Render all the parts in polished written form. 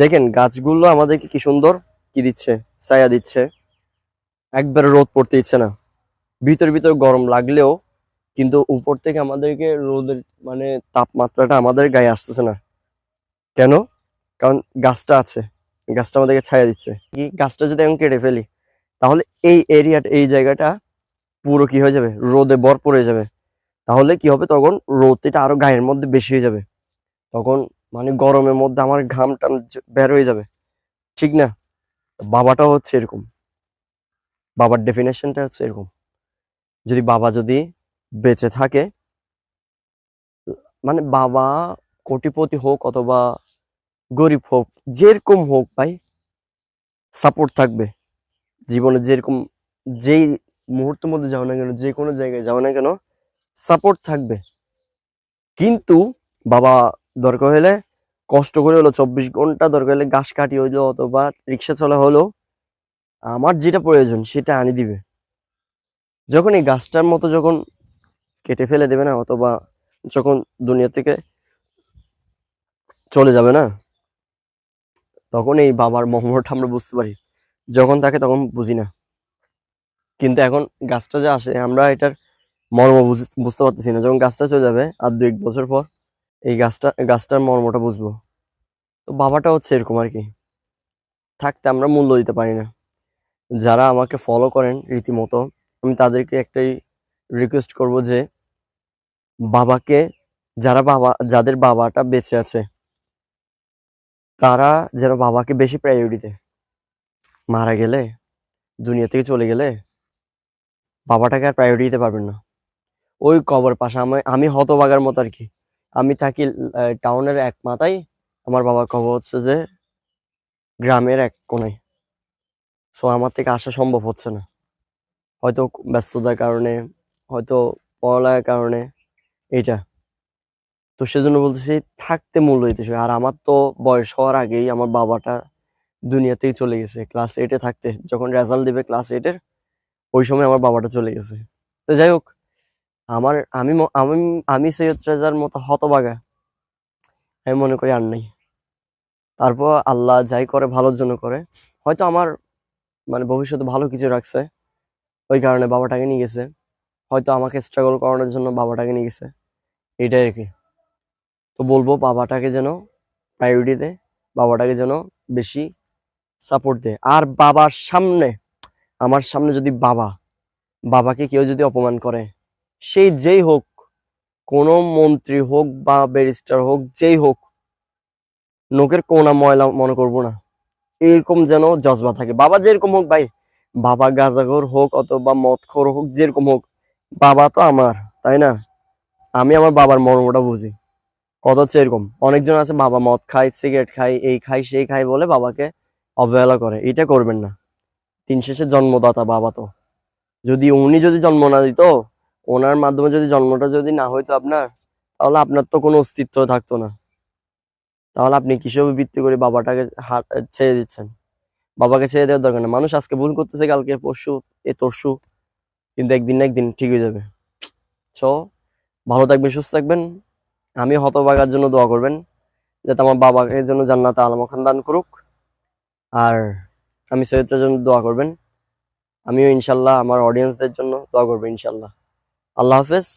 দেখেন গাছগুলো আমাদেরকে কি সুন্দর কি দিচ্ছে, ছায়া দিচ্ছে, একবারে রোদ পড়তে দিচ্ছে না। ভিতর ভিতর গরম লাগলেও কিন্তু উপর থেকে আমাদেরকে রোদের মানে তাপমাত্রাটা আমাদের গায়ে আসতেছে না। কেন? কারণ গাছটা আছে, গাছটা আমাদেরকে ছায়া দিচ্ছে। কি গাছটা যদি এখন কেটে ফেলি তাহলে এই এরিয়াটা, এই জায়গাটা পুরো কি হয়ে যাবে, রোদে ভরপুর হয়ে যাবে। তাহলে কি হবে, তখন রোদটা আরো গায়ের মধ্যে বেশি হয়ে যাবে। তখন মানে গরমের মধ্যে আমার ঘাম টাম বের হয়ে যাবে, ঠিক না? বাবাটাও হচ্ছে এরকম, বাবার ডেফিনেশনটা হচ্ছে এরকম। যদি বাবা যদি বেঁচে থাকে, মানে বাবা কোটিপতি হোক অথবা গরিব হোক, যেরকম হোক ভাই, সাপোর্ট থাকবে জীবনে। যেরকম যেই মুহূর্তের মধ্যে যাও না কেন, যে কোনো জায়গায় যাও না কেন, সাপোর্ট থাকবে। কিন্তু বাবা দরকার হলে কষ্ট করে হলো 24 ঘন্টা, দরকার হলে ঘাস কাটি হইলো অথবা রিক্সা চলা হলো, আমার যেটা প্রয়োজন সেটা আনি দিবে। যখন এই গাছটার মতো যখন কেটে ফেলে দেবে না, অথবা যখন দুনিয়া থেকে চলে যাবে না, তখন এই বাবার মর্মটা আমরা বুঝতে পারি। যখন থাকে তখন বুঝি না। কিন্তু এখন গাছটা যে আসে, আমরা এটার মর্ম বুঝতে পারতেছি না। যখন গাছটা চলে যাবে আর 2-1 বছর পর, এই গাছটার মর্মটা বুঝবো। তো বাবাটা হচ্ছে এরকম আর কি, থাকতে আমরা মূল্য দিতে পারি না। যারা আমাকে ফলো করেন রীতিমতো, আমি তাদেরকে একটাই রিকোয়েস্ট করব যে বাবাকে, যাদের বাবাটা বেঁচে আছে তারা যেন বাবাকে বেশি প্রায়োরিটি দেয়। মারা গেলে, দুনিয়া থেকে চলে গেলে বাবাটাকে আর প্রায়োরিটি দিতে পারবেন না। ওই কবর পাশে আমি হতভাগার মতো আর কি। আমি থাকি টাউনের এক মাথায়, আমার বাবার কবর হচ্ছে যে গ্রামের এক কোনায়। সো আমার থেকে আসা সম্ভব হচ্ছে না, হয়তো ব্যস্ততার কারণে, হয়তো পড়ালেখার কারণে, এইটা। তো সেজন্য বলতেছি থাকতে মূল্য দিতে হবে। আর আমার তো বয়স হওয়ার আগেই আমার বাবাটা দুনিয়া থেকে চলে গেছে। ক্লাস 8-এ থাকতে, যখন রেজাল্ট দিবে ক্লাস 8-এর, ওই সময় আমার বাবাটা চলে গেছে। তো যাই হোক, আমার আমি ম- আমি আমি সৈয়দ রেজার মতো হতভাগা আমি মনে করি আর নাই। তারপর আল্লাহ যাই করে ভালোর জন্য করে। হয়তো আমার মানে ভবিষ্যতে ভালো কিছু রাখছে, ওই কারণে বাবাটাকে নিয়ে গেছে। হয়তো আমাকে স্ট্রাগল করানোর জন্য বাবাটাকে নিয়ে গেছে, এটাই আর কি। তো বলবো বাবাটাকে যেন প্রায়োরিটি দেয়, বাবাটাকে যেন বেশি সাপোর্ট দেয়। আর বাবার সামনে, আমার সামনে যদি বাবাকে কেউ যদি অপমান করে, সেই যেই হোক, কোনো মন্ত্রী হোক বা ব্যারিস্টার হোক, যেই হোক, নোকের কোনা ময়লা মনে করবো না, এরকম যেন জজবা থাকে। বাবা যেরকম হোক ভাই, বাবা গাঁজাখোর হোক অথবা মদখোর হোক, যেরকম হোক, বাবা তো আমার, তাই না? আমি আমার বাবার মর্মটা বুঝি। কথা হচ্ছে এরকম, অনেকজন আছে বাবা মদ খায়, সিগারেট খায়, এই খায় সেই খায় বলে বাবাকে অবহেলা করে। এটা করবেন না। দিন শেষে জন্মদাতা বাবা তো। উনি যদি জন্ম না দিত, ওনার মাধ্যমে যদি জন্মটা যদি না হইতো আপনার, তাহলে আপনার তো কোনো অস্তিত্ব থাকতো না। তাহলে আপনি কিসব ভিত্তি করে বাবাটাকে ছেড়ে দিচ্ছেন? বাবাকে ছেড়ে দেওয়ার দরকার না। মানুষ আজকে ভুল করতেছে, কালকে পরশু এ তরশু, কিন্তু একদিন না একদিন ঠিক হয়ে যাবে। সো ভালো থাকবেন, সুস্থ থাকবেন। আমি হতভাগার জন্য দোয়া করবেন, যাতে আমার বাবাকে যেন জান্নাতে আলা মাকান দান করুক। আর আমি সৈয়দটার জন্য দোয়া করবেন। আমিও ইনশাল্লাহ আমার অডিয়েন্সদের জন্য দোয়া করবো ইনশাল্লাহ। আল্লাহ হাফেজ।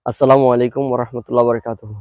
আসসালামু আলাইকুম ওয়া রাহমাতুল্লাহি ওয়া বারাকাতুহু।